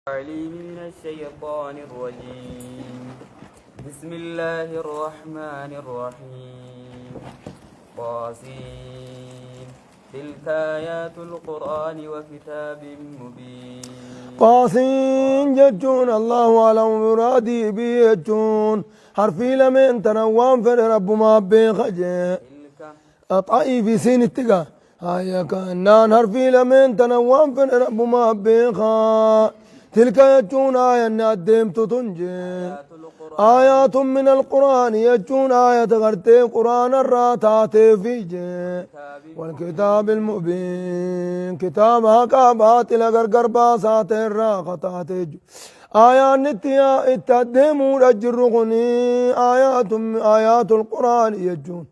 عليم من الشيطان الرجيم. بسم الله الرحمن الرحيم. قاسين تلك آيات القرآن وكتاب مبين. قاسين جتون الله على مرادي بيجون حرفي لمن تنوام في رب ما بيخجي أطعي في سين التقى هيا كأنان حرفي لمن تنوام في رب ما بيخا تلك يجون آية نادم تنجي آيات من القرآن يجون آية غرتي قرآن الراتات فيجي والكتاب المبين كتاب هكابات لغرغر باسات الراقطات آيات نتيا اتدموا رجرغني آيات القرآن يجون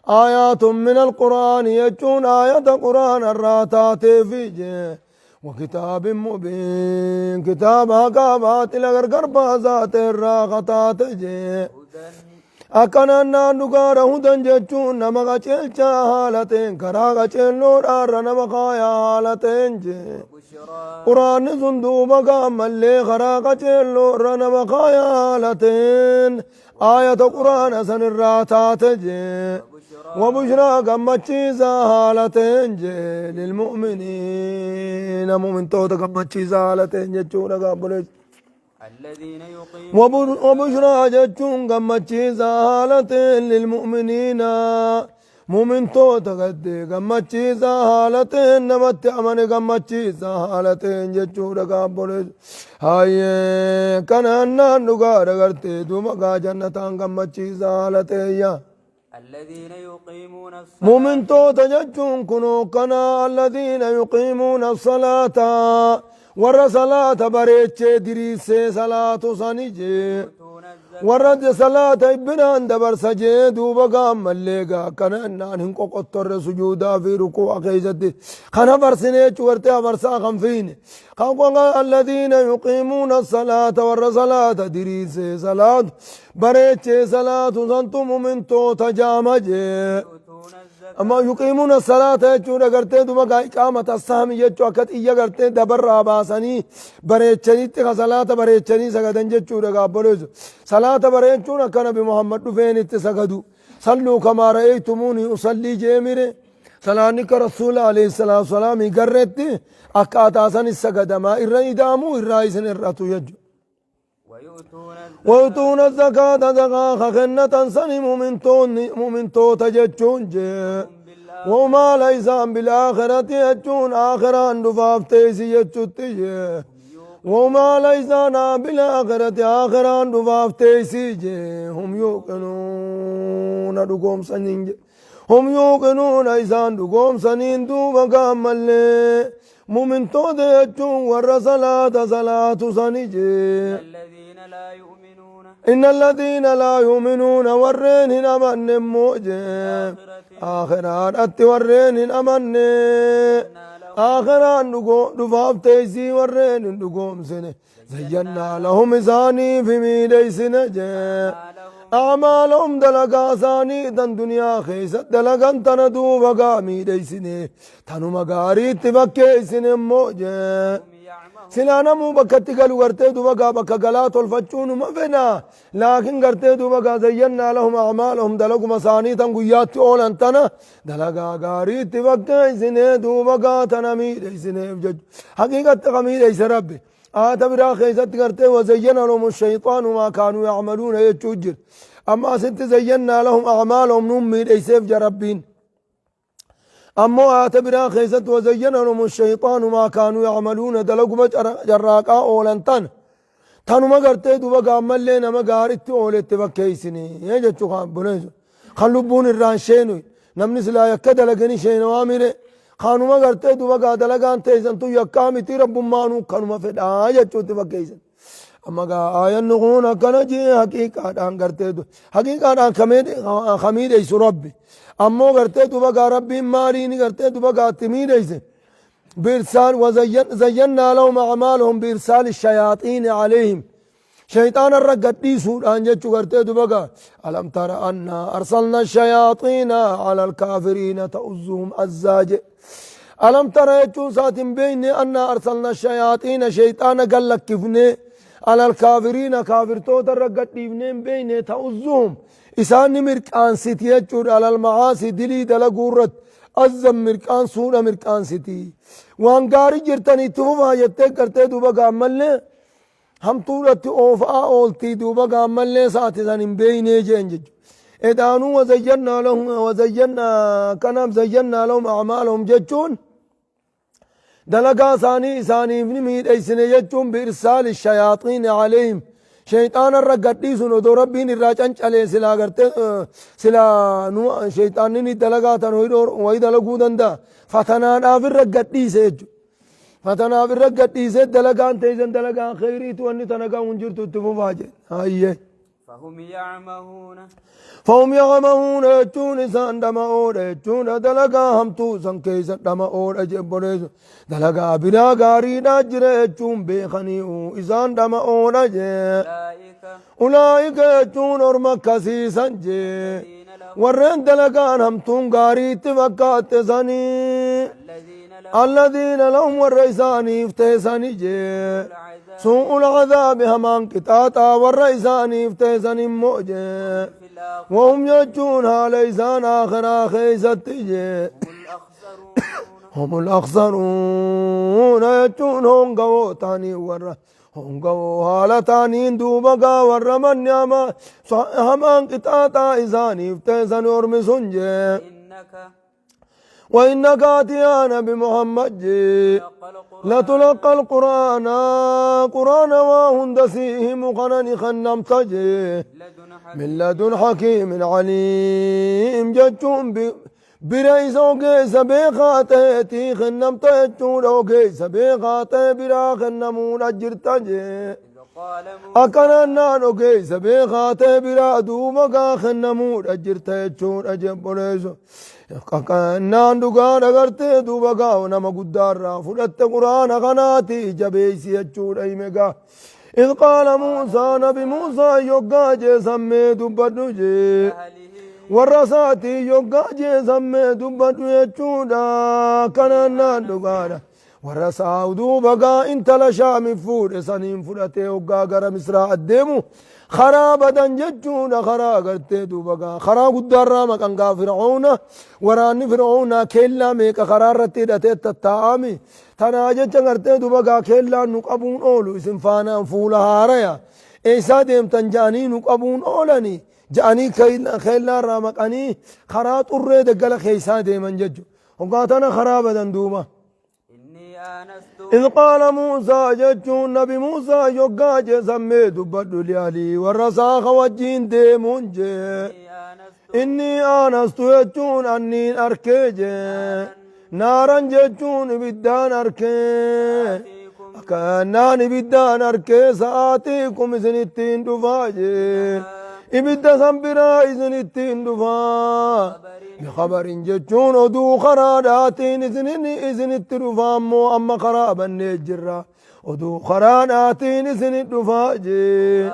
آيات من القرآن يجون آيات قرآن الراتات فيجي وكتاب مبين كتاب هكابات لغرغر باسات الراقطات أكنا نانوغار هدن جچون نمغا چلچا حالتين كراغا چلور آر نمغايا حالتين جي قرآن زندوبغا ملي خراغا چلور نمغايا حالتين آية قرآن سن الراتات جي وبشرى قمتشيزا حالتين جي للمؤمنين مؤمن توتا قمتشيزا حالتين جچون قابلت وبشرى جتون قمتشيزا حالتين للمؤمنين مؤمن توتا قد قمتشيزا حالتين نمت أمن قمتشيزا حالتين جتون قابلت هاي كان أننا نقار قرتي دوما جنتان قمتشيزا حالتين الذين يقيمون الصلاة مؤمن توتا جتون كنو كنا الذين يقيمون الصلاة ورا صلاة بريتشي دريسي صلاة سانيجي ورد صلاة ابنان دبر سجيدو بقام مليقا كان انان هنكو قطر سجودا في ركوع خيزتي خنا برسنيش ورتها برسا خنفين قاقوا الذين يقيمون الصلاة ورا صلاة دريسي صلاة بريتشي صلاة سنتم من تو تجامجي أما يقيمون الصلاة يجون أغرتي دوما إقامة السهم يجو أكت إيا غرتي دبر راباساني بريچني تخا صلاة بريچني سغدن جچون أغابلوز صلاة بريچون أكنا بمحمد دفين اتسغدو صلوا كما رأيتموني أصلي جيميري صلانك رسول عليه الصلاة والسلام غرتي أكاتا سن السغدما إرّا إدامو إرّا إسن إرّاتو يجو ويؤتون الزكاة زكاة خنة سني مؤمن تجچون جي وما ليس بالآخرة يجون آخران دفاف تيسي يجوتي وما ليس بالآخرة آخران دفاف تيسي جي هم يوقنون دقوم سنين جي هم يوقنون إيسان دقوم سنين دوبا كامل مؤمن تجچون ور صلاة سني جي إن الذين لا يؤمنون ورين أمن موجه آخران أتورين أمن آخران دفاف تيسي ورين دقوم سنة زينا لهم ثاني في ميدي سنة أعمالهم دلقا ثاني تن دنيا خيست دلقا تندو بقا ميدي سنة تنو مقاري تبكي سنة موجه سلانا مو بكتي قالوا غرتي دوبا بك غلات والفچون ما فينا لكن غرتي دوبا زينا لهم اعمالهم دلق مساني تنغيات اول انتنا دلغا غاري تبكي سنه دوبا تنمي سنه جج حقيقه قميد اي ربي اتبرا خيزت غرتي وزينا لهم الشيطان ما كانوا يعملون يجوجر اما ست زينا لهم اعمالهم نمي سيف ربين أما أتبرا خيزت وزين لهم الشيطان ما كانوا يعملون دلقوا جراقا أولنتان تانو ما قرتي دوبا قامل لنا ما قارت أولت بكيسني يجتشو خان بنيزو خلوبون الرانشينو نمنس لا يكد لغني شين وامره خانو ما قرتي دوبا قادلقان تيزن تو يكامي تي رب مانو خانو ما فدا يجتشو تبكيسن أما آية نغون كنجي حقيقة دان قرتي دو حقيقة دان خميد إيسو ربي أمو قرتي دوبا ربي ماريني قرتي دوبا تميد إيسي بإرسال وزينا لهم أعمالهم بإرسال الشياطين عليهم شيطان الرقدي سور أنجتشو قرتي دوبا ألم ترى أن أرسلنا الشياطين على الكافرين تؤزهم الزاج ألم ترى يجون ساتم بين أن أرسلنا الشياطين شيطانا قال لك كفني على الكافرين كافر توتر رقت لبنين بين تأزهم إسان مركان ستي يجور على المعاصي دلي دلقورت أزم مركان سونا مركان ستي وان قاري جرتني توفا يتك کرتے دوبا قامل لے ہم طولت اوفا اولتی دوبا قامل لے ساتي سانم بين جنجج ادانو وزينا كنام زينا لهم أعمالهم جتون دلقا ثاني ابن ميد ايسن جتون بإرسال الشياطين عليهم شيطان الرقديسون ودو ربين الراجان عليه سلا کرتے سلا نو شيطانين دلقا تنويدور ويدلقو دندا فتنان آفر رقديس يجو فتنا في الرقديس دلقان تيزن دلقان خيري تواني تنقا ونجرتو تفوفاجي هاي فهم يعمهون يجون إسان دماؤون يجون دلقا همتو سن كيسن دماؤون أجبونيسو دلقا بنا غاري ناجر يجون بيخنيو إسان دماؤون أجب أولئك يجون أرمك كسيسن جي ورن دلقان همتون غاري تفكات سني الذين لهم والرئيساني افتيساني جي سوء العذاب همان كتاتا والرئيساني افتيساني موجي وهم يجون ليسان آخر خيست جي هم الأخسرون يجون هنقو تاني ورّا هنقو حالتاني دوبقا ورّا من ياما همان كتاتا إساني افتيساني ورمسون جي وإنك آتيانا بمحمد لتلقى القرآن وهندسيه مقنن خنمت من لدن حكيم عليم جتون برئيس وقيس بيخاته خنمت جتون وقيس بيخاته برا خنمون أجرت أكنان وقيس بيخاته برا دوبقا خنمون أجرت جتون أجب ونيسو نان دوغان اگرتے دوبا گاو نما گدار را فلت قرآن غناتی جبیسی اچور ایمگا اذ قال موسى نبی موسى یوگا جے سمے دبتو جے ورساتی یوگا جے سمے دبتو اچودا کنان نان دوغانا ورساو دوبا گا انتلا شامی فور سنین فلتے یوگا گر مصرا ادیمو خرابة ججون خرا کرتے دوبگا خرا قدر راما کنگا فرعون ورانی فرعون کھیلا میں خرا رتی دتے تتامی تنا جچ کرتے دوبگا کھیلا نقبون اولو اسم فانا فولا ہاریا ایسا دیم تنجانی نقبون اولانی جانی کھیلا راما کنی خرا طرے دگل خیسا دیمن ججو وقاتنا خرابة دوبا إذ قال موسى جتون نبي موسى يوغا جي سمي دبدو ليالي والرساخ وجين ديمون جي إني آنست جتون أني أركي جي نارا جتون بدان أركي كأنان بدان أركي سآتيكم إذنتين دفاجي إبدا سنبرا إذنتين دفا بخبر جتون ودو خراداتين إذن الترفام مو أما خرابا نجرا ودو خراداتين إذن التفاجي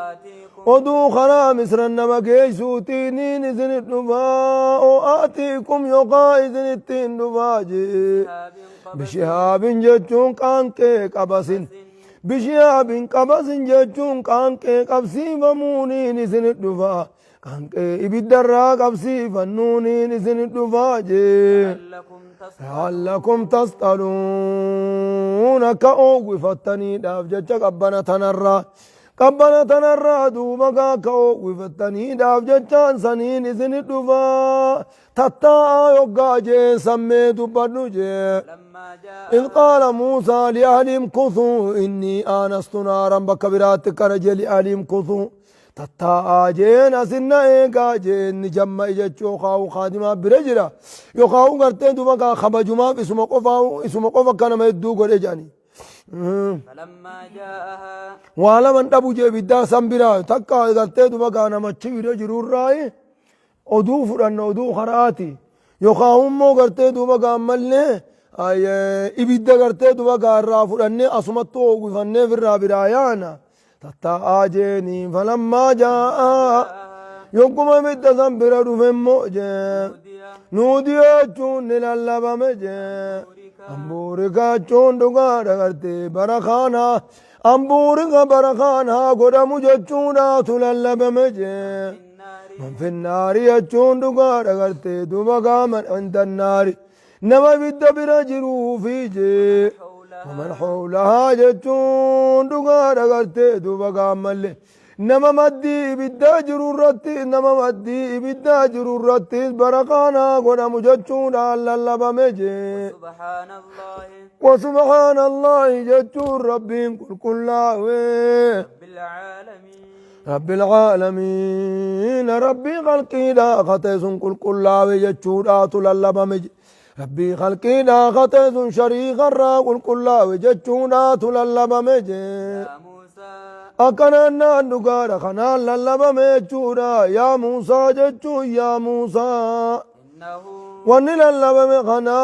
ودو خرا مصر النما كيسوتين إذن التفا وآتيكم يقا إذن التين دفاجي بشهاب جتون كانكي قبسين بشهاب قبس جتون كانكي قبسي ومونين إذن التفا كانكي إبدرا قبسي فنونين إذن الدفاجي لعلكم تسألون كأوغ فتني دافجة قبنا تنرى دوبقا كأوغ فتني دافجة سنين إذن الدفا تتا يوغا جي سمي دبنو جي إذ قال موسى لأهلهم كثوا إني آنست نارا بكبرات كرجل أهلهم كثوا تتا آجين أسنة إيقا جين جمع إجتشو خاو خادمة برجرة يو خاو کرتے دو بقا خبجما اسم قفا كان ما يدو قد إجاني والا من تبو جي بدا سنبرا تكا کرتے دو بقا نمچي برجرور رائي ادو فرن ادو خراتي يو خاو مو کرتے دو بقا ملنے إبدا کرتے دو بقا را فرن اسمتو وفن فر برایانا تتا آجيني فلما جاء يوكما متسم برادو فمو جي نودي اچون للالبا مجي أمبورك جون دقا دغرتي برخانا أمبورك برخانا قدام جتشونا تلالب مجي من في النار يجون دقا دغرتي دوبا من عند النار نما بيد برجرو في جي ومن حولها جتشون دقا دغرتي دوبا ملي نما مدي بدا جرورتي نما مدي بدا جرورتي برقانا قد مجتشون على اللبمجي سبحان الله وسبحان الله جتشون ربي كل رب العالمين رب العالمين ربي خلقي لا خطيس كل جتشون آتل اللبمجي ربي خلقي لا خطيس شريك الرا كل جتشون آتل اللبمجي يا موسى أكنا نقار خنا للبا ميچورا يا موسى جچو يا موسى إنه ون للبا خنا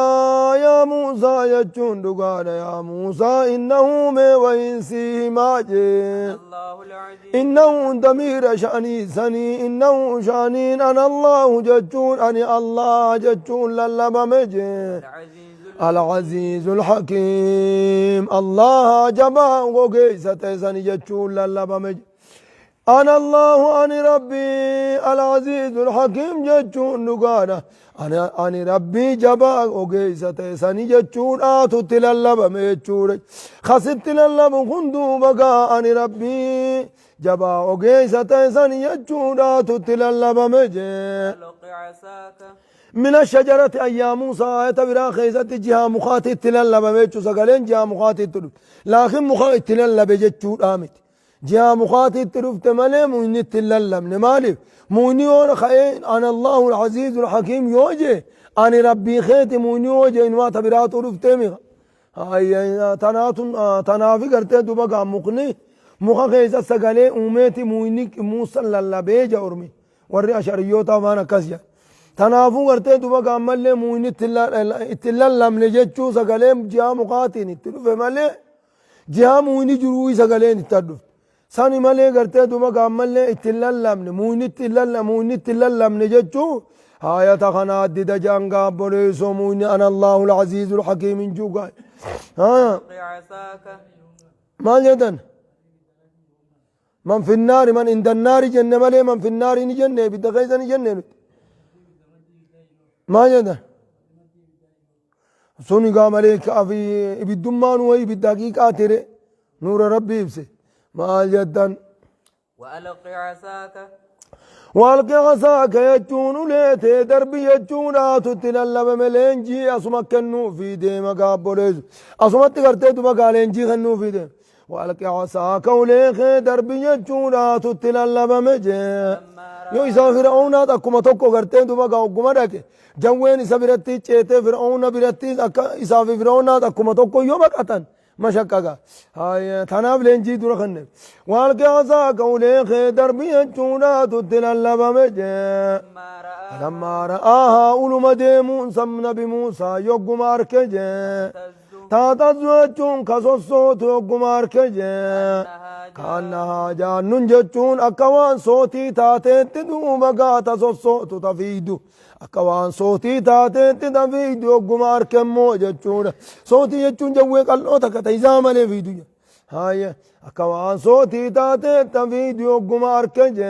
يا موسى جچون نقار يا موسى إنه ما وينسي ماجي الله العزيز إنه ضمير شأني سني إنه شأنين أنا الله جچون أني الله جچون للبا ميجي العزيز العزيز الحكيم الله جبا وقيسة سني جتشون للبمج أنا الله أني ربي العزيز الحكيم جتشون نقانا أنا ربي جبا وقيسة سني جتشون آتو تلالبمج خسبت للبم خندو بقى أني ربي جبا وقيسة سني جتشون آتو تلالبمج ألق عساك من الشجرة أيام موسى يتبرا خيزت جهة مخاطي تلالب بيتشو سقالين جهة مخاطي تلوف لكن مخاطي تلالب بيتشو آمت جهة مخاطي تلوف تمالي مويني تلالب نمالي مويني ورا خيين أنا الله العزيز الحكيم يوجي أنا ربي خيتي مويني يوجي إنما تبرا تلوف تيمي هاي تنافي قرتي دوبا مقني مخا خيزت سقالين أميتي مويني موسى للبيجا أرمي وري أشاريوتا وانا كسجا تنافو غرتي دوبا قامل مويني اتلالم لجچو سغليم جا مقاتين اتلوف مالي جا مويني جروي سغلين اتدف ساني مالي غرتي دوبا قامل اتلالم مويني اتلالم لجچو هايا تخنا دي دجانغا بوليسو مويني انا الله العزيز الحكيم جوغا ها ألق عساك ما جدن من في النار من عند النار جنة مالي من في النار جنة بدغيزن جنة ما جدا سوني قام عليك في بالدمان وي بالدقيقة تري نور ربي يبسي ما جدا وألق عساك والقي عصاك يجون ليتي دربي يجون تتللب ملينجي أسمك كنو في ديما قابوليز أسمك تقرتي بقالينجي خنو في ديما والقي عصاك وليخ دربي يجون تتللب مجي يو إسا فرعون أكما توكو قرتي بقا داكي جوين إسا براتي چيتي فرعون براتي إسا في فرعون أكما توكو يو بقاتن مشككا هاي تناب لنجي دور خنب والقي عصاك وليخ دربي يجون تتللب مجي لما رآها أولو مديمون سمنا بموسى يوغو ماركجي تاتزوچون كسوسوت يوغو ماركجي كانها جانن جچون اكوان صوتي تاتت دوبا تسوسوت تفيدو اكوان صوتي تاتت تفيدو يوغو ماركمو جچون صوتي جچون جوي قلو تكتيزام لي فيديو هاي اكوان صوتي تاتت تفيدو يوغو ماركجي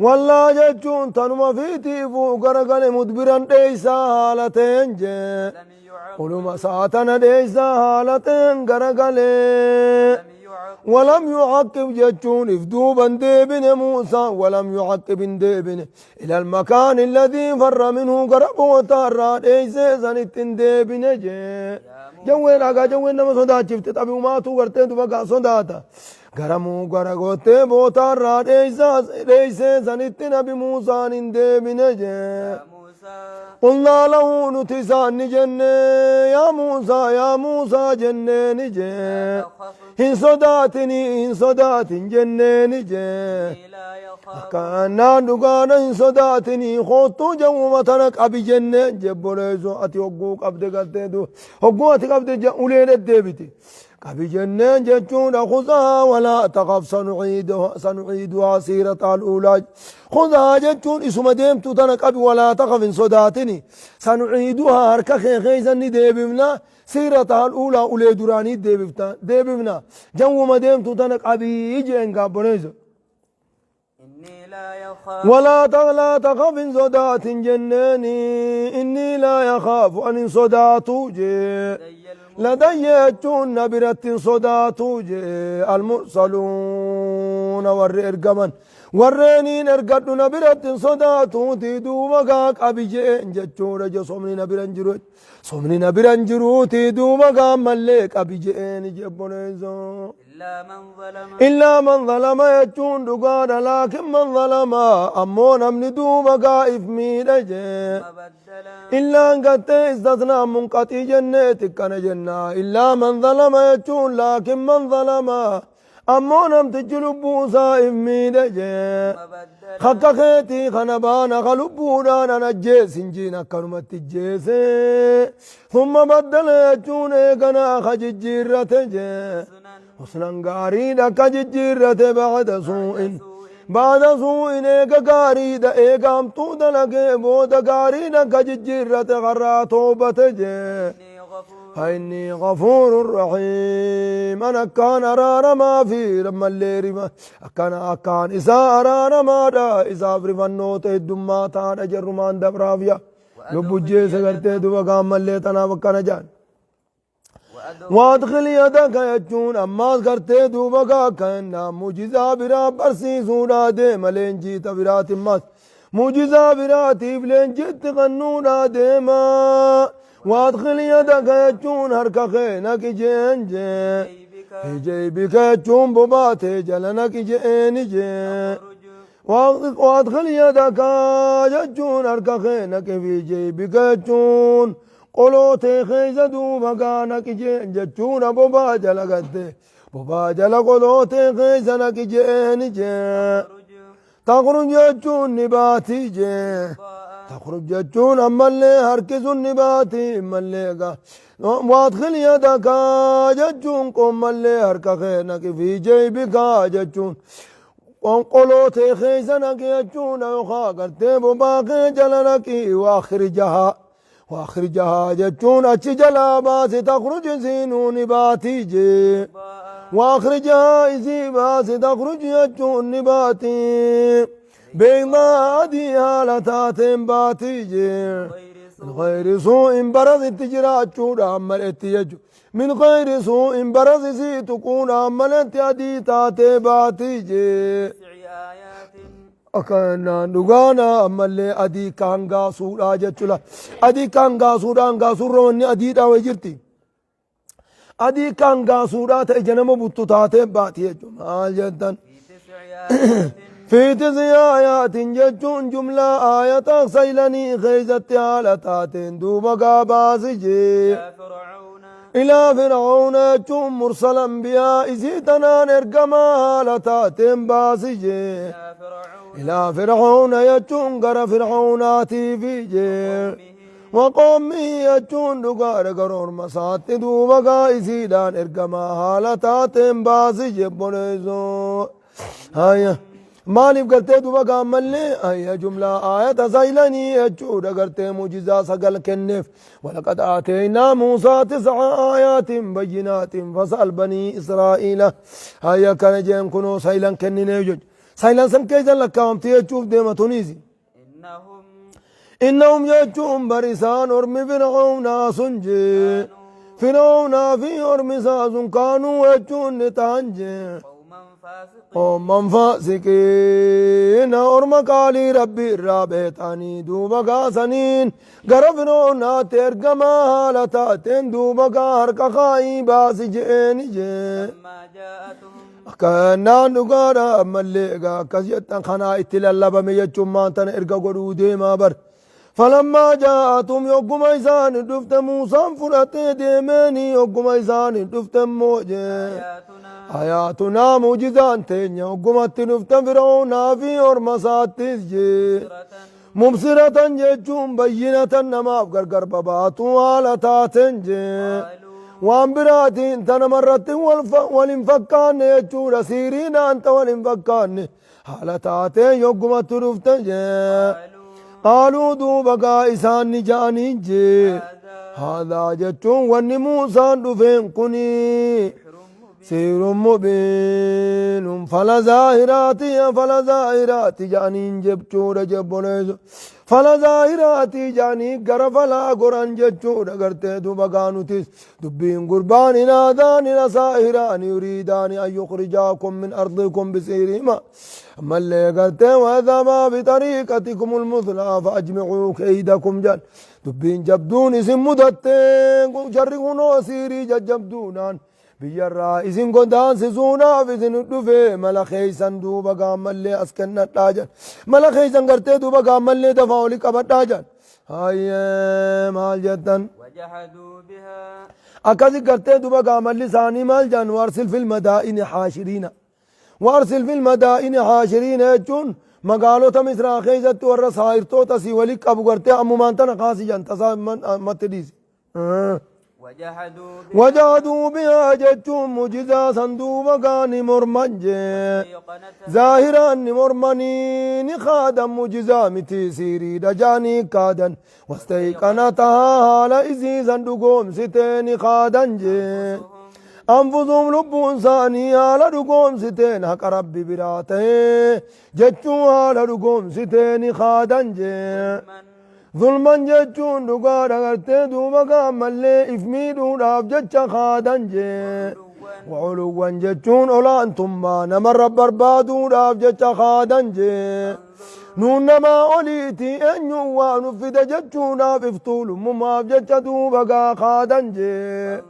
والله جچون تنما فيتي فو غرغل مدبران ديسا حالتين جي علوم ساتنا ديسا حالتين غرغل ولم يعقب جچون افدو بندي بن موسى ولم يعقب بن الى المكان الذي فر منه قرب وتارا ديسا سنتين بن جي جوين اگا جوين نما صدا چفت تبي ما تو کرتے تو بقى صداتا غرمو غرغوتي بوتارا ديسا سنتين ابي موسى نندي بن جي قلنا له نتسان جنة يا موسى جنة نجي إن صدات جنة نجي كان نقانا إن صداتني خوتو جومتنك أبي جنة جبوليزو أتي وقوك أبدي قددو وقوك أبدي أولين الدبتي قبي جنين جتون خذها ولا تخف سنعيدها سيرة الأولى خذها جتون اسم ديمتو تنك أبي ولا تخف إن صداتني سنعيدها هركا خيزني ديبمنا سيرتها الأولى أولي دراني ديبمنا جو ما ديمتو تنك أبي يجي انقابونيزو إني لا يخاف ولا تخف إن صدات جناني إني لا يخاف أن صداتو جي لدي يجون نبرة صداتو جي المرسلون ورئرقمن ورينين ارقدوا نبرة صداتو تيدو مقاك أبي جين جتشورة جو صمني نبرن جروت صمني نبرن جروت تيدو مقام مليك أبي جين جبونيزو إلا من ظلم يجون دقانا لكن من ظلم أمون أمن دو مقائف ميل جين إلا أن قد استثنى منقطي جنتك كان جنة إلا من ظلم يجون لكن من ظلم أمون أم تجلبو صائف ميل جين خكا خيتي خنبانا خلبونا ننجيس انجينا كرمت الجيس ثم بدل يجون ايقنا خججيرة جين حسنا قاريدا كججيرة بعد سوء ايقا قاريدا ايقا امتودا لقي بودا قاريدا كججيرة غرا توبة جين فإني غفور رحيم أنا كان أرار ما في لما الليل ما كان إذا أرار ما دا إذا فرفنوت الدماء تانا جرمان دبرافيا لبجي سغرتي دوا قام اللي تنا وكان جان وادخل يدك يجون أما سغرتي دوا كان مجزا برا برسي سونا دي ملين جيت برات ماس مجزا برات بلين جيت غنونا دي ما وادخل يدك يجون هركا خينك جين جين في جيبك يجون بباتي جلنك جين جين وادخل يدك يجون هركا خينك في جيبك يجون قلوتي خيزدو مكانك جين جتون ببا جلقت ببا جلق قلوتي خيزنك جين جين تخرج يجون نباتي جين تخرج جتون أما اللي هركز النباتي أما اللي وادخل يدك جتون قم اللي هركا خينك في جيبك جتون قلوتي خيزنك جتون يخا قرتيب باقي جلنك واخرجها جتون أتش جلا باسي تخرج زينو نباتي جي واخرجها إزي باسي تخرج جتون نباتي بيضاء دي هالتاتين باتيجي من غير سوء برز التجرات شورا عملت يجو من غير سوء برز سي تكون عملت يدي تاتي باتيجي أكنا نغانا عمل أدي كانغا سورا جتشلا أدي كانغا سورا انغا سورا وني أدي داوي جرتي أدي كانغا سورا تجنم بطو تاتي باتيجي مال جدن في 9 آيات جتون جملة آيات سيلني خيزت على تاتين دوبا باسجي إلى فرعون جم مرسل أنبياء زيتنا نرقما على تاتين باسجي إلى فرعون يجون قر فرعوناتي في جي وقومي يجون دقار قرور مسات دوبا إزيدان نرقما على تاتين باسجي بنيزو هايا مالف قرتي دوبا قاملني أي جملة آية زيلني يجود قرتي مجزا سقل كنف ولقد آتينا موسى 9 آيات بينات فسأل بني إسرائيل هيا كان جيم كنو سيلن كنني يجوج سيلن سنكيزن لكامتي يجوف ديما تونيزي إنهم يجون برسان أرمي فرعون سنجي فرعون في أرمي سازن كانوا يجون نتانجي ومن فاسقين أرمى قالي ربي رابطاني دوبا قاسنين غرفنونا ترقما هالتاتين دوبا قارك خاي باسي جيني جين كنا نقارا مليقا كسيتا خنا اتلالبا ميجو مانتان ارقا قدو ديما بر فلما جاءتهم يوقم ايسان دفت موسى فرات ديماني يوقم ايسان دفت موجه آياتنا موجزان تينيا وقمت نفت فرعون في أرمسات تسجي مبصرة جيجون بينة نماف غرغر بباتو على تاتنجي وان براتي انت مرت والانفكان يجور سيرين انت والانفكان حالتاتي يوم ترفتن قالوا دوبا إسان نجاني جي هذا جتون واني موسى دفين كني سير مبين فلا زاهراتي جاني جبچور جبونيزو فلا زاهراتي جاني غرفلا غران جچور غرتي دوبا غانوتيس دبين قربان نادان لساهران يريدان أن يخرجاكم من أرضكم بسيرهما أما اللي قلتين وهذا ما بطريقتكم المثلى فأجمعوا كيدكم جان دبين جبدون اسم مدتين جرقونو سيري جبدونان بيجرا إذن قدان سيزونا فإذن الدفع ملخيسان دوبا قام اللي أسكننا تاجان ملخيسان قرتي دوبا قام اللي دفعوا لك أبتاجان هاي مال جدن وجحدوا بها أكذي قرتي دوبا قام اللي ثاني مال جان وارسل في المدائن حاشرين وارسل في المدائن حاشرين يجون مقالو تمسرا خيزت ورس هايرتو تسي ولك أبو قرتي أمو مانتنا قاسي جان تسا متديس وجحدوا بها جتهم مجزا صندوق مكان مرمنجي ظاهرا مرمنين خادم مجزا متي سيري دجاني كادن واستيقنتها حال إزي صندوقهم ستين خادن جي أنفسهم لبون ثاني حال دقوم ستين حق ربي براته جتشو حال دقوم ستين خادن جي ظلما جتشون دقا دغرتي دوبا قام اللي إفميدو داف جتشا خادن جي وعلوا جتشون أولا أنتم ما نمر بربادو داف جتشا خادن جي نون ما أوليتي أن يوان فد جتشون داف افتول مما جتشا دوبا قا خادن جي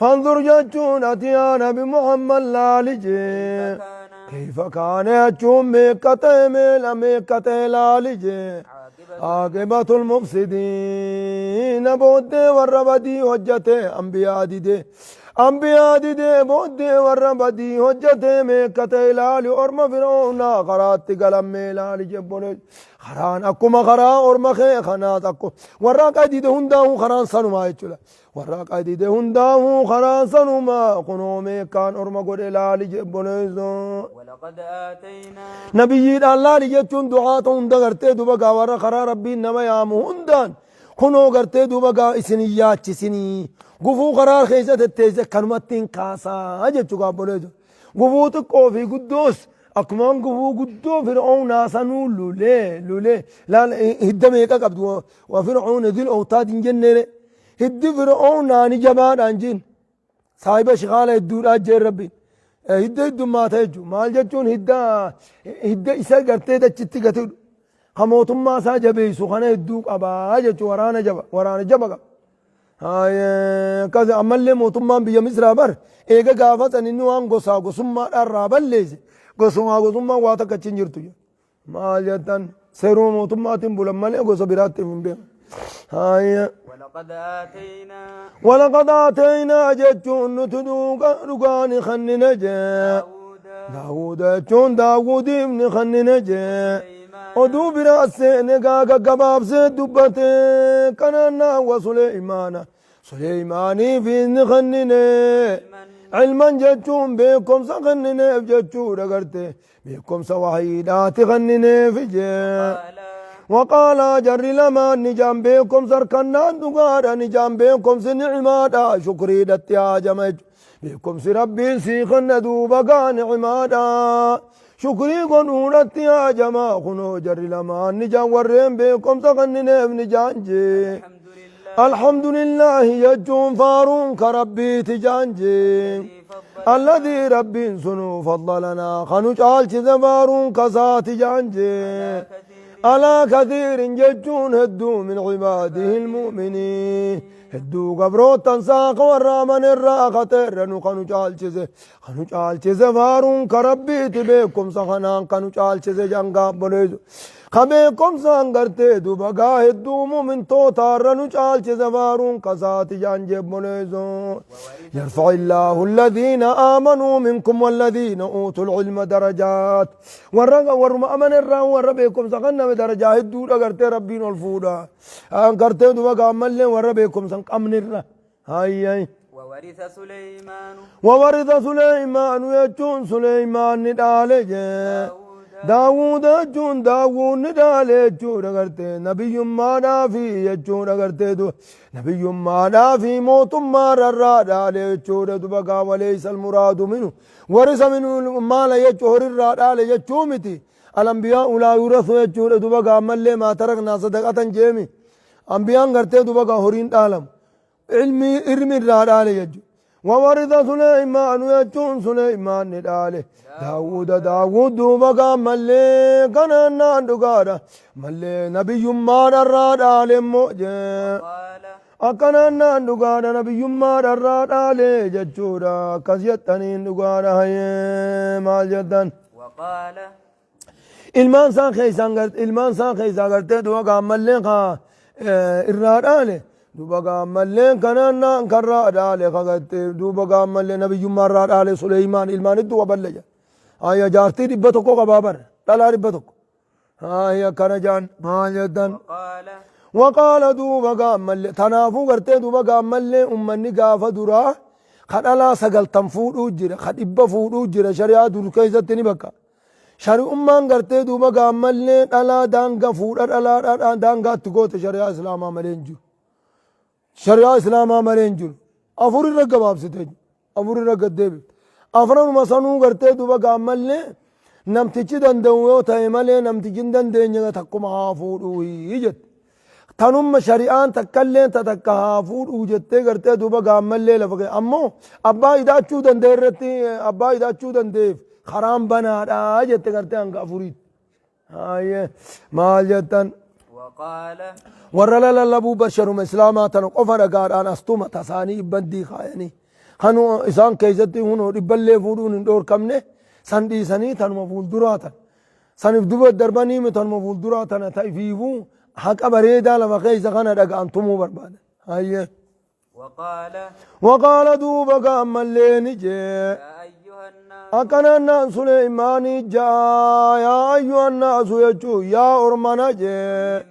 فانظر جتشون أتيانا بمحمد لالجي كيف كان يجون ميكتي ميلا ميكتي لالجي عاقبة المفسدين بودي والربدي هجته أنبياء دي بودي والربدي هجته ميكتي لالي أرم فرعونا خرات قلم ميلالي جبوني خران أكما خران أرم خي خنات أكو وراك أديده هنداه خران سنما يجولا وراك أديده هنداه خران سنما قنومي كان أرم قد لالي جبوني ولقد آتينا نبي الله لجتون دعاة هندا غرتي دوبا ورا خرا ربي نما يامو هندان كنو غرتي دوبا إسنيات سني غفو قرار خيزة التيزة كلمتين كاسا أجتو قابلوجو غفو تقوفي قدوس أكمان غفو قدو فرعون ناسانو لولي لا هدميكا قبدو وفرعون ذي الأوتاد جنة هد فرعون ناني جبان أنجين صاحب شغالة الدورات جير ربي هدى ما تيجو مال جتون هدى إسا قرتي دچتي قتل خموتم ما سا جبي سخانة هدوك أبا جتو ورانا جبا هاي كذا عمل موتم ما بيا مصر بر إيجا قافت أن إنه عن قصا قصما الرابل ليس قصما واتا كتشين جرتو مال جتان سيرو موتم ما تنبول مالي قصا برات من بيا هاي ولقد آتينا جتون نتدوك رقان خننا جاء داود ابن خننا جاء ودو براسه نقاق قباب سيد دبته كنانا سليماني في نخننا علما جتون بكم سخننا بجتون رقرته بكم سوحيدات خننا في جاء وقال جر لما نجام بكم سركنان دقارا نجام بكم سنعمادا شكري دتيا جمج بكم سربين سيخن دوبقا نعمادا شكري قنونت يا جما خنو جر لما نجام ورين بكم سخنن ابن جانجي الحمد لله يجون فارون كربي تجانجي الذي ربي سنو فضلنا خنو جالش زفارون كسات جانجي على كثير ججون هدو من عباده المؤمنين هدو قبروت تنساق والرامن الراقة رنو خنو جالچزه فارون كربيت بيكم سخنان خنو جالچزه جنگاب بليزو خبيكم سانگرته دو بقا هدو مؤمن توتا رنو جالچزه فارون كسات جانجب بليزو يرفع الله الذين آمنوا منكم والذين أوتوا العلم درجات ورم أمن الرام وربيكم سخنا درجة هدو لغرته ربين الفودا انگرته دو بقا عمل وربيكم سنق أمن الرام هاي وورث سليمان وورث سليمان يجون سليمان ندالج داوود يجون داوود ندالج يجون أغرتي نبي ما نافي يجون أغرتي دو نبي ما نافي موت ما ررا دالج يجون دبقا وليس المراد منه ورث منه ما لا يجور الرا دالج يجون متي الأنبياء لا يورثوا يجون دبقا ملي ما تركنا صدقة جيمي أنبياء غرتي دبقا هورين دالم علمي ارمي الرا دالج يجون وورث سليمان يجون سليمان ندالج داوود دوبا ملي كننا دغارا ملي نبي ما دراد علم موجه قال أكننا دغارا نبي ما دراد عليه جچورا كزيتني دغارا هي مال جدن وقال ilman san khaysa garte duba mallin kha irrad ale duba mallin kanana karra ale khagate duba mallin nabiyyu marrad ale sulaiman ilman iddu waballaja aya jarti dibba tokko qababar dala dibba tokko aya kanajan majadan وقال وقال دوبا مل تنافو غرتي دوبا مل امني غافا درا خدلا سغل تنفودو جيره خدبا فودو جيره شريعه در كيزتني بكا شرع امان غرتي دوبا مل دلا دانغا فودا دلا دانغا تغوت شريعه اسلام امرنجو شريعه اسلام امرنجو افور رغباب ستج افور رغدب افرن مسنو غرتي دوبا مل نمتچي دندو تايمله نمتچين دندنيا تكما فودو يجت تنم شريعان تكلين تتكهافور وجدت غرتي دوبا غامل لفقه امو ابا اذا چودن ديرتي ابا اذا چودن ديف خرام بنا دا جت غرتي ان غفوريت هاي مال جتن وقال ورلا لبو بشر اسلامات قفر غار ان استوم تساني بندي خايني خنو انسان كيزتي هونو دبلي فودون دور كمنه سندي سني تنم فول دراتا سنف دوب درباني متن مفول دراتا تايفيبو حق بريدا لما خيز غنا دغ انتمو برباد هاي وقال دوبا ملين جي يا أيها الناس أكننا سليمان جاء يا أيها الناس يجو يا أرمنا جي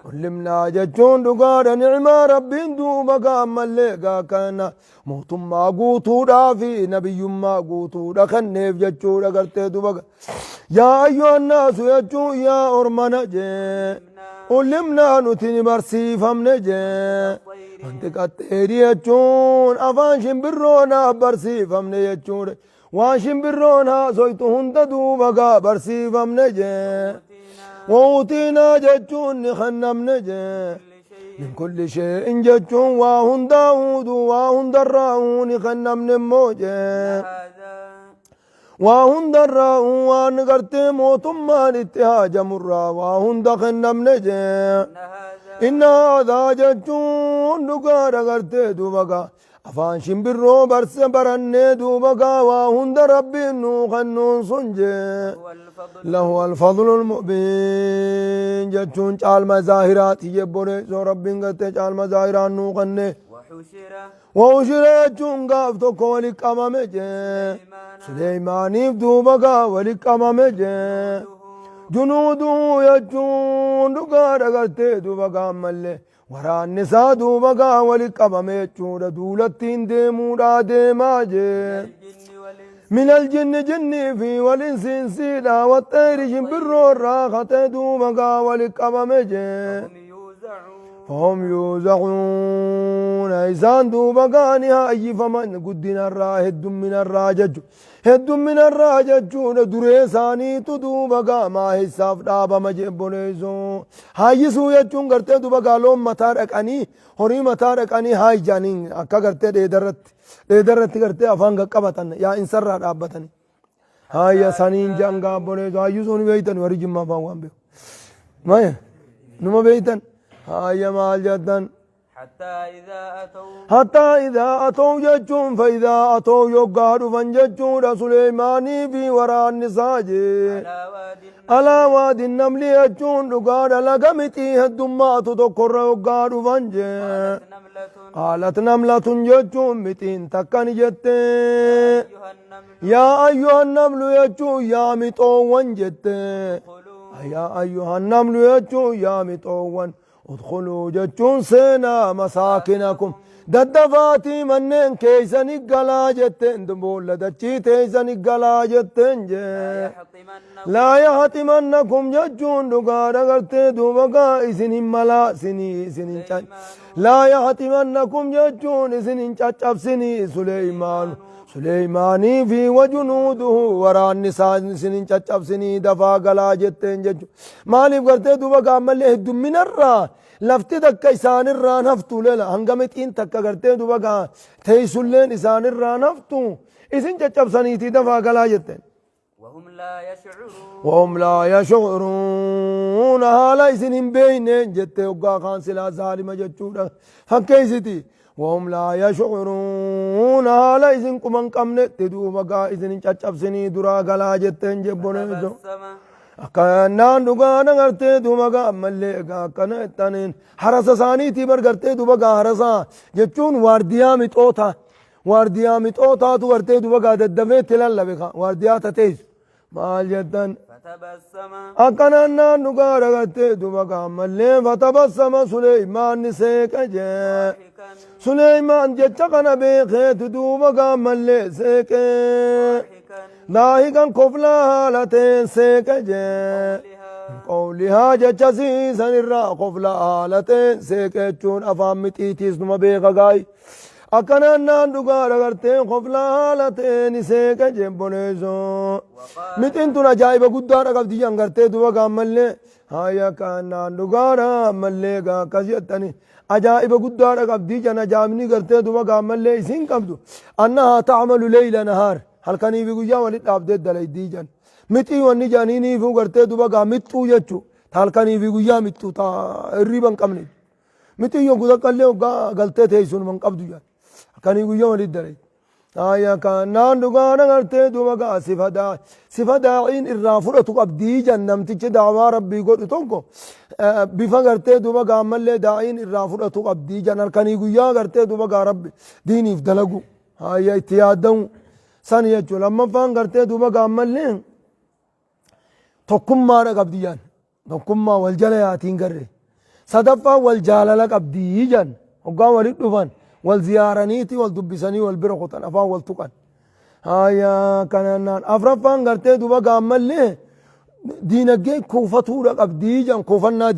علمنا جتون دغار نعمة ربين دوبا مليغا كان موتم ما غوتو دافي نبي ما غوتو دخنيف جچو دغرتي دوبا يا أيها الناس يجو يا أرمنا جي علمنا نتني برسيفم نجي انت كتيري يجون افان شمبرونا برسيفم نجي وان شمبرونا زويتو هند دوبا برسيفم نجي ووتينا ججون نخنم نجي من كل شيء ججون وهند داود وهند الراون نخنم نموجي وهند الراون وان غرتي موتم مان اتهاج مرا وهند خنم نجي إن هذا جتون نقار غرتي دوبا أفان شمبرو برس برني دوبا وهند ربي نوخنون سنجي له الفضل المبين جتون چال مظاهرات يبوني سو ربي غرتي چال مظاهرات نوخني وحشر جتون غافتو كولي قمامجي سليماني دوبا ولي قمامجي جنودو يجون دغار غرتي دوبا ملي ورا النساء دوبا ولي قبمه چود دولتين ديمودا ديماجي من الجن جني في والانس انسيدا والطير جنبرو الراخة دوبا ولي قبمه فهم يوزعون ايزان دوبا نهاي فمن قدنا الراهد من الراجج هد من الراجج دريساني تدوبا ما حساب دابا مجبونيزو هايسو يچون غرتي دوبا لوم متارك اني هوري متارك اني هاي جانين اكا غرتي ديدرت غرتي افان قبطن يا انسر دابتن هاي سانين جانغا بونيزو هايسو ني بيتن وري جما فاوان بي ما نما بيتن هاي مال جدن حتى إذا أتوا ججون فإذا أتوا يقعد فنججون سليماني في وراء النساج على واد النمل يجون لقاد لقمتي الدمات تقر يقعد فنج قالت نملة ججون متين تكن جت يا أيها النمل يجون يا متوان جت يا أيها النمل يجون يا متوان ادخلوا جتون سينا مساكنكم daddafaatii manneen keeysani galaa jetteen boolla dachii teeysani galaa jetteen jee laa yaxximannakum jechuun dhugaadha gartee duuba gaa isin hin malaasinii isin hin laa yaxximannakum jechuun isin hin caccabsinii suleymaanii fi wajunuuduhu waraanni isaa isin hin caccabsinii dafaa galaa jetteen jechu maaliif gartee duuba gaa ammallee heddumminarraa lafti takka isaanirraan haftu lela hanga mixiin takka gartee duuba gaa teeysulleen isaanirraan haftu isin caccabsaniitii dafaa galaa jetteen وهم لا يشعرون هالا إذن هم بينين جتة وقا خان سلا ظالمة جتشودا فكيستي وهم لا يشعرون هالا إذن كمان كمنت تدو بقا إذن چچب سني درا غلا جتين جبونه جو أكنان دوغانا غرتي دو مغا ملي غا كنتانين حرس ثاني تيبر غرتي دو بقا حرسا جتشون وارديا متوتا تو غرتي دو بقا ددفه تلال لبخا وارديا تتيز maal jettan akkanaan naannu gaara gartee duba gaammallee fatabassama suleymaanni seeqa jee suleymaan jecha kana beekeetu duuba gaammallee seeqee daahikan koflaa haalateen seeqa jee qawlihaa jecha siisan irraa koflaa haalateen seeqeechuun afaan mixiitiis numa beeka gaayi akkanaan naannu gaara gartee koflaa haalateen seeqa jebboneesoo mixiin tun ajaa'iba guddaadha qabdiyyan gartee duba gaammallee haya kanaan dhugaadha ammallee gaa akkas jettani ajaa'iba guddaadha qabdii jan ajaa'ibni gartee duba gaammallee isin qabdu annahaa tacmalu leyla nahaar halkanii fi guyyaa walit dhaabdee dalaydii jan mixii wanni janiiniifu gartee duba gaa mixxuu jechu ta halkanii fi guyyaa mixxuu ta hirriban qabne mixii yoo gudaqqallee hoggaa galtee teessunuman qabdu jan halkanii guyyaa walit dalayd آية كان دوغانا غرتي دوغا صفة داعين الرافورة تقبدي جنم تيجي دعوة ربي قد تونكو بفا غرتي دوغا عمل داعين الرافورة تقبدي جنر كاني قويا غرتي دوغا ربي ديني فدلقو آية اتيادون ثانية جو لما فان غرتي دوغا عمل تقم مارا قبدي جن تقم ما والجلياتين غري صدفا والجالة قبدي جن وقا وريد دفن والزيارانيتي والدبساني والبرقطان أفان والتقان هايا كانان أفرفان غرتي دوبا قامل ليه دينجي كوفتو رقب ديجان كوفنا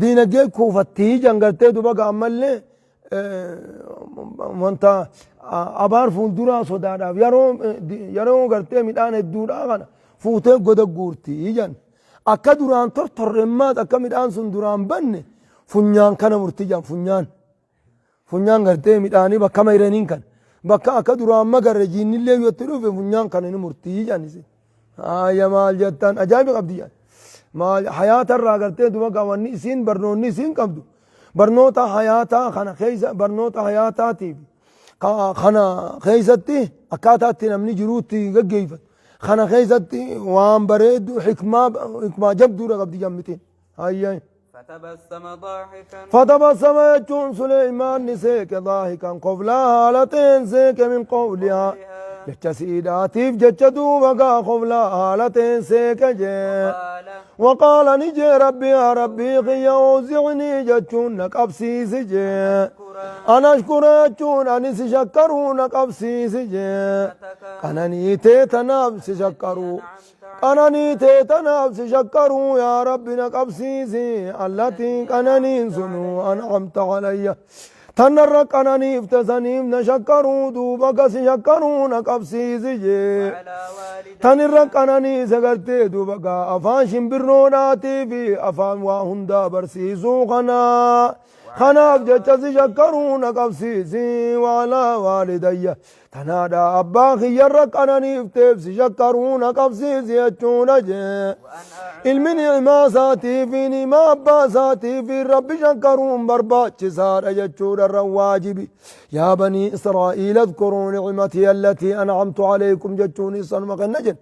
دينجي كوفتيجان غرتي دوبا قامل ليه وانتا أبار فندورا صدادا يرو غرتي ميدان الدورا غانا فوتي قد قورتيجان أكا دوران ترمات أكا ميدان سندوران بني فنيان كان مرتيجان funyaan gartee midhaanii bakka mayraniin kan bakka akka duraan magarre jiinnillee yotti dhufe funyaan kan inni murtii jannise haya maal jettan ajaa'iba qabdi jaan maal hayaatarraa gartee duba qabanni isiin barnoonni isiin qabdu barnoota hayaataa kana keessa barnoota hayaataatiif kana keessatti akkaataatti namni jiruutti gaggeeffatu kana keessatti waan bareedu hikmaa jabduudha qabdi jammitiin hayya فتبسم يجون سليمان نسيك ضاحكا قبلها هالتين سيك من قولها جتش سيداتيف جتش دوبقا قبلها هالتين سيك جي وقال نجي ربي يا ربي خي اوزعني جتشون نقبسيس جي أنا أشكر جتشون أني سشكرون نقبسيس جي أنا نيتي تنابس شكروا أنني تيتنافس شكروا يا ربي نقبسيسي التي أنني سنو أنعمت علي تنرك أنني افتسنيم نشكروا دوبك شكروا نقبسيسي تنرك أنني سقرتي دوبك أفان شمبروناتي في أفان واهندا برسيسو خناف جتشي شكروا نقبسيسي وعلى والدي تنادى أباخي يرك أنني افتبس شكرون قبسيسي يجون جي المني ما ساتي فيني ما أبا ساتي في رب شكرون برباتش سار يجون الرواجبي يا بني إسرائيل اذكروا نعمتي التي أنعمت عليكم جتوني صنمك النجن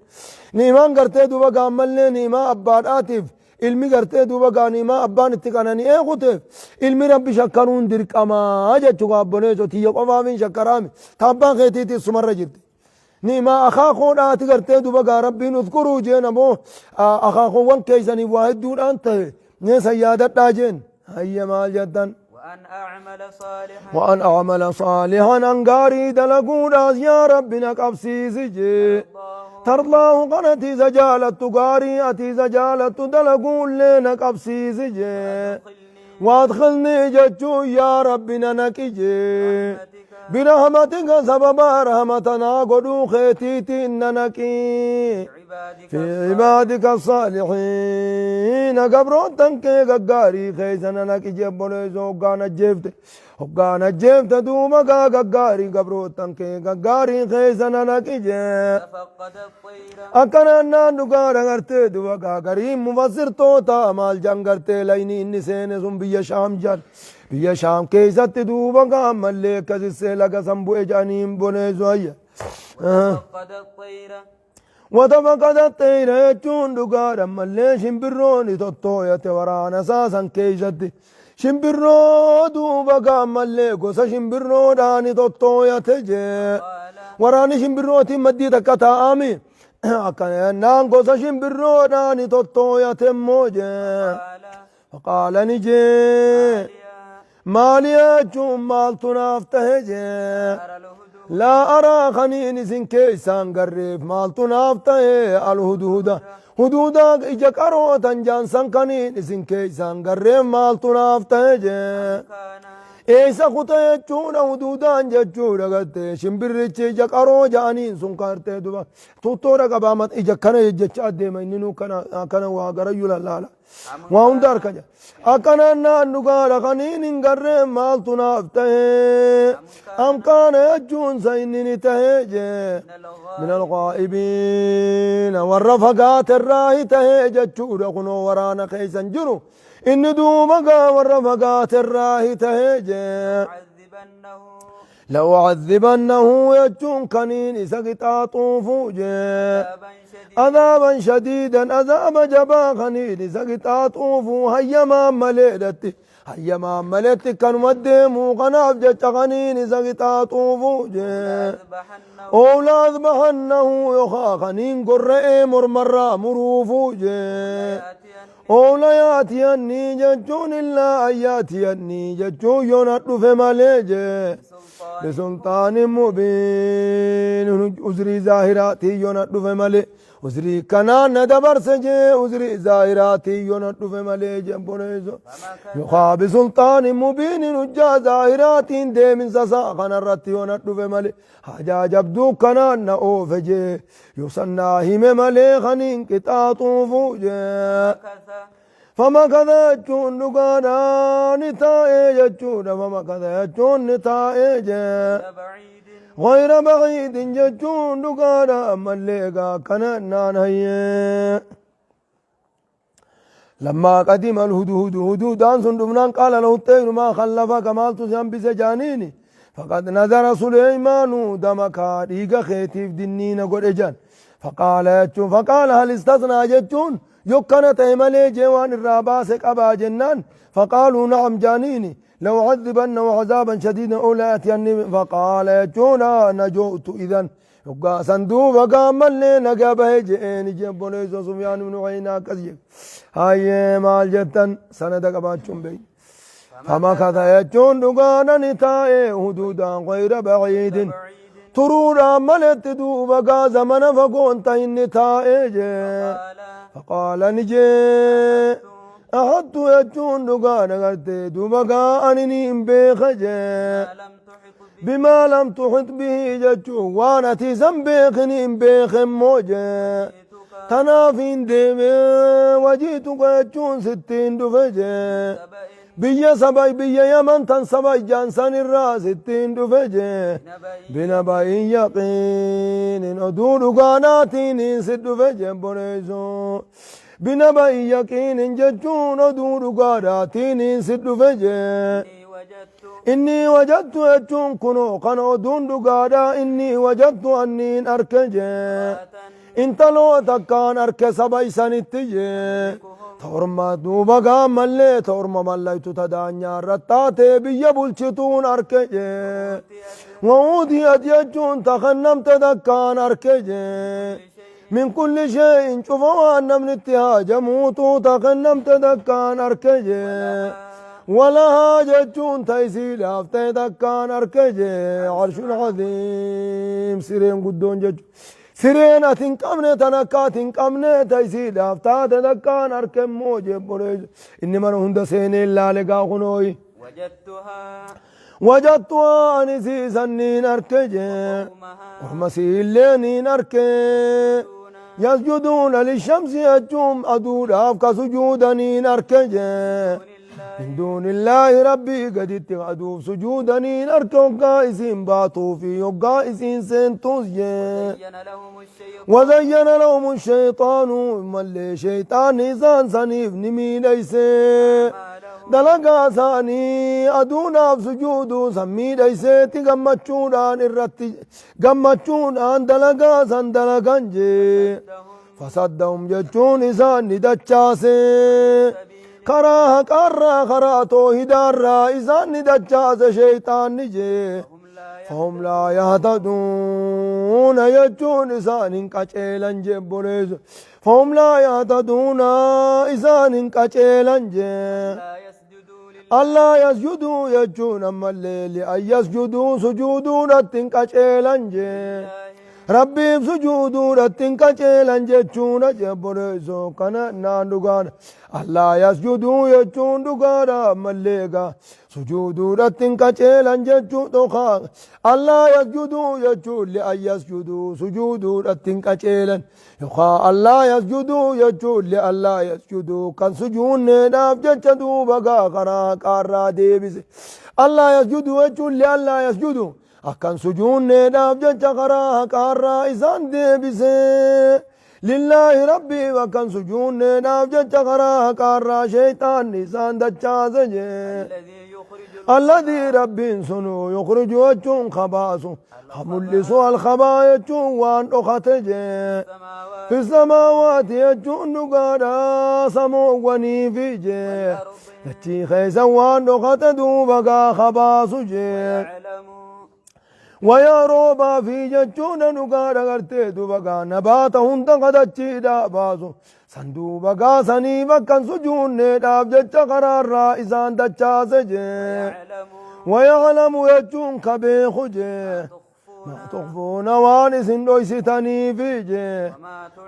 نيمان قرتي دوبا قاملني نيما أبا آتف ilmi gartee duuba gaanimaa abbaan itti qananii eeguteef ilmi rabbi shakkaruun dirqamaa jechuu gaabboneeso tiyya qofaafin shakkaraami ta abbaan keetiiti sumarra jirti nimaa akaakoodhaati gartee duuba gaa rabbiin udkuruu jeen amoo akaakoowwan keeysaniif waa hedduudhaan tahe neesan yaadadhaa jeen hayya maal jettan وأن أعمل صالحا أنقاري دلقونا يا ربنا قبسيسي ترضاه قنتي زجالت قاري أتي زجالت دلقون لنا قبسيسي وادخلني جتشو يا ربنا نكجي برحمتك سبب رحمتنا قدو خيتيتي ننكي في عبادك الصالحين قبرون تنكي ققاري خيسنا نكي جبولي زوقانا جيفت وقانا جيفت دوما ققاري قبرون تنكي ققاري خيسنا نكي جيفت أكنا ناندو قارا غرتي دوما قريم مفسر توتا مال جنگرتي ليني إني سيني بيا شام جان بيا شام كيست دوبا قام ملي كزيسي لك سنبو إجانيم بني زوية وتفقد الطير يجون دقارا ملي شمبروني تطوية ورانا ساسا كيست شمبرو دوبا قام ملي قوسا شمبرو داني تطوية تجي وراني شمبروتي مدي تكتا آمي أكنا نان قوسا شمبرو داني تطوية موجي فقال نجي مالي أجوم مال تنافته لا أرى خنين سنكيسان قريب مال تنافته الهدودا هدودا إجاك أروتا جانسان خنين سنكيسان قريب مال تنافته إيسا خطا يجون هدودان ججورا قلت شمبريتش إجاك أرو جانين سنكارته دوبا توتورا قبامت إجاك كان يجاك أديما إننو كان واقرا يولا لالا وهم دار كجا أكنا نانوغا خنين انقر مال تنافته أم كان يجون سينني تهيجي من الغائبين والرفقات الراهي تهيجي جورا خنو ورانا خيسا جرو إن دوبا والرفقات الراهي تهيجي لو عذبنه يجون كنين سقطا طوفوجي عذابا شديدا عذاب جبا خنين سقطا طوفو هيما مليدتي هيما مليدتي كان مدمو قناف جت خنين سقطا طوفوجي أولا أذبحنه يخا خنين قرئ مرمرا مروفوجي أولا ياتيني ججون إلا ياتيني ججون ينطف مليجي بسلطان مبين أزري ظاهراتي ينطف ملي أزري كنان ندبر سجي أزري ظاهراتي ينطف ملي جنبونيزو يخا بسلطان مبين نجا ظاهراتي دي من سسا خنرات ينطف ملي حاجة جبدو كنان نأوفجي يصنع هم ملي خنين كتاطو فوجي فما كذا جون دقانا نتائج جون فما كذا جون نتائج غير بعيد جون دقانا ملقا كنان هي لما قدم الهدود دان سندمنان قال له الطير ما خلفك مال تسيان بسجانيني فقد نظر سليمان دمكا ديغا خيتيف دنين قد فقال هل استثنى جتون يكنت ملي جوان الراباسك أبا جنان فقالوا نعم جانيني لو عذبنه عذابا شديدا أولا أتيني فقال يجونا نجوت إذن يقا صندوق وقام ملي نقابه جئني جنبوني سفيان بن عيينة كذيب هاي مال جتن سندك باتشم بي فما كذا يجون دقانا نتائي هدودا غير بعيد ترورا ملت دوبا زمن فقون تهن نتائي فقال نجي أحد يجون دقانا قلت دوبا أنني بخجي بما لم تحط به جتشو وانا تيزن بيخني بيخ موجي تنافين ديمي وجيتو قيتشون 60 دفجي بيا سباي بيا يمن تن سباي جانسان الراس 60 دفجي بنباي يقين ادور قاناتين 6 دفجي بونيزو بنباي يقين جتشون ادور قاناتين 6 دفجي إني وجدت أجون كنو قنو دون دقادا إني وجدت أنين أركجي انت لو تكان أرك سباي سنتجي تورما دوبا قام ملي تورما مليتو تدانيا رتاتي بيا بلشتون أركجي وعودي أديجون تخنم تدكان أركجي من كل شيء شوفوا أن من اتهاج موتو تخنم تدكان أركجي ولها جتون تيسيل أفتي تكان أركجي عرش عظيم سيرين قدون جتون سيرين أتنقمني تنكا تنقمني تيسيل أفتي تكان أركم موجب بريج إنما هند سيني الله لقا خنوي وجدتها أنسي سنين أركجي ومسيلين أركي يسجدون للشمس يجوم أدور أفك سجودنين أركجي من دون الله ربي قد اتغدوا سجودنين أركوكا إسين باتوا في يوكا إسين سنتوزي وزين لهم الشيطان ملي شيطان إسان سنيف نمي ليسي دلقا ثاني أدونا سجود سمي ليسيتي قمتشونان الرتي قمتشونان دلقا سن دلقنجي فصدهم جتشون إسان ندچاسي كراها كرا خراتو هدارا إسان ندچاس شيطان نجي فهم لا يهتدون يجون إسان كچيلن جبوليز فهم لا يهتدون إسان كچيلن جي الله يسجدوا يجون أما الليل أن يسجدوا سجودون التنكچيلن جي ربي سجودوا التنكچيلن جيچون جبوليزو كنا ناندوغان الله يسجدوا يجون دوغارا مليغا سجودوا التنكچيلن جيچون توخا الله يسجدوا يجون لأن يسجدوا سجودوا التنكچيلن يخا الله يسجدوا يجون لألا يسجدوا كان سجون ناف جيچدو بغا خرا قارا ديبس الله يسجدوا يجون لألا يسجدوا أكان سجون ناف جيچ خرا قارا إسان ديبس لله ربي وكان سجون ناف جيچ خرا قارا شيطان إسان دچاسجي الذي ربي سنو يخرج وجون خباسو خملسو الخبا يجون وان أختجي في السماوات يجون نقادا سمو ونيفيجي يتي خيسا وان أختدو بقا خباسو جي ويا روبا في جتون نقادا غرتدو بقا نباتا هندا قدتشي داباسو سندو بقا سني بكا سجون نداب جتش قرار رائزان دچاسجي ويعلم يجون كبيخجي ما تخفون وانس دويستني فيجي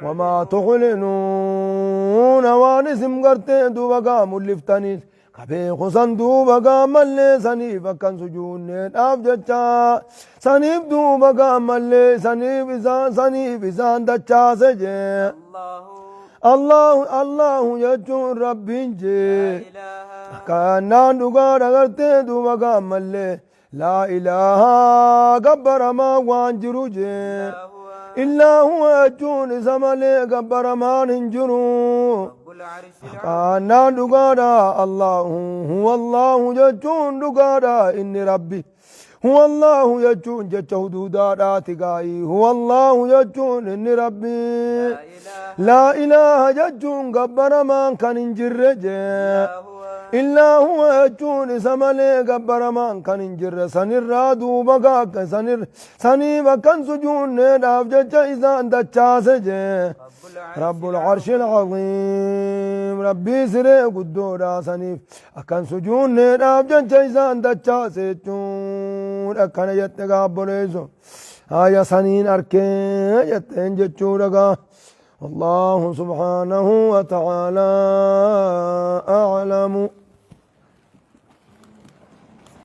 وما تخلنون وانس مقرتين دو بقا ملفتني كبيخ سندو بقا ملي سنيف كان سجون نداب جتشا سنيف دو بقا ملي سنيف إسان دچاسجي الله يجون ربي جي كان نقار أغرتي دو مقام ملي لا إله قبر ما وانجرو جي إلا هو يجون زملي قبر ما ننجرو كان نقار الله هو الله يجون نقار إني ربي هو الله يجون جت حدودا راتقاي هو الله يجون إني ربي لا إله يجون قبر ما كان انجر إلا هو يجون سملي قبر ما كان انجر سنر رادو بقاك سني بكن سجون ناف جت إذا دچاس رب العرش العظيم ربي سري قدورا سنيف أكن سجون ناف جت إذا دچاس أكن يتقابليزو آيا سنين أركين يتين جتشورقا والله سبحانه وتعالى أعلم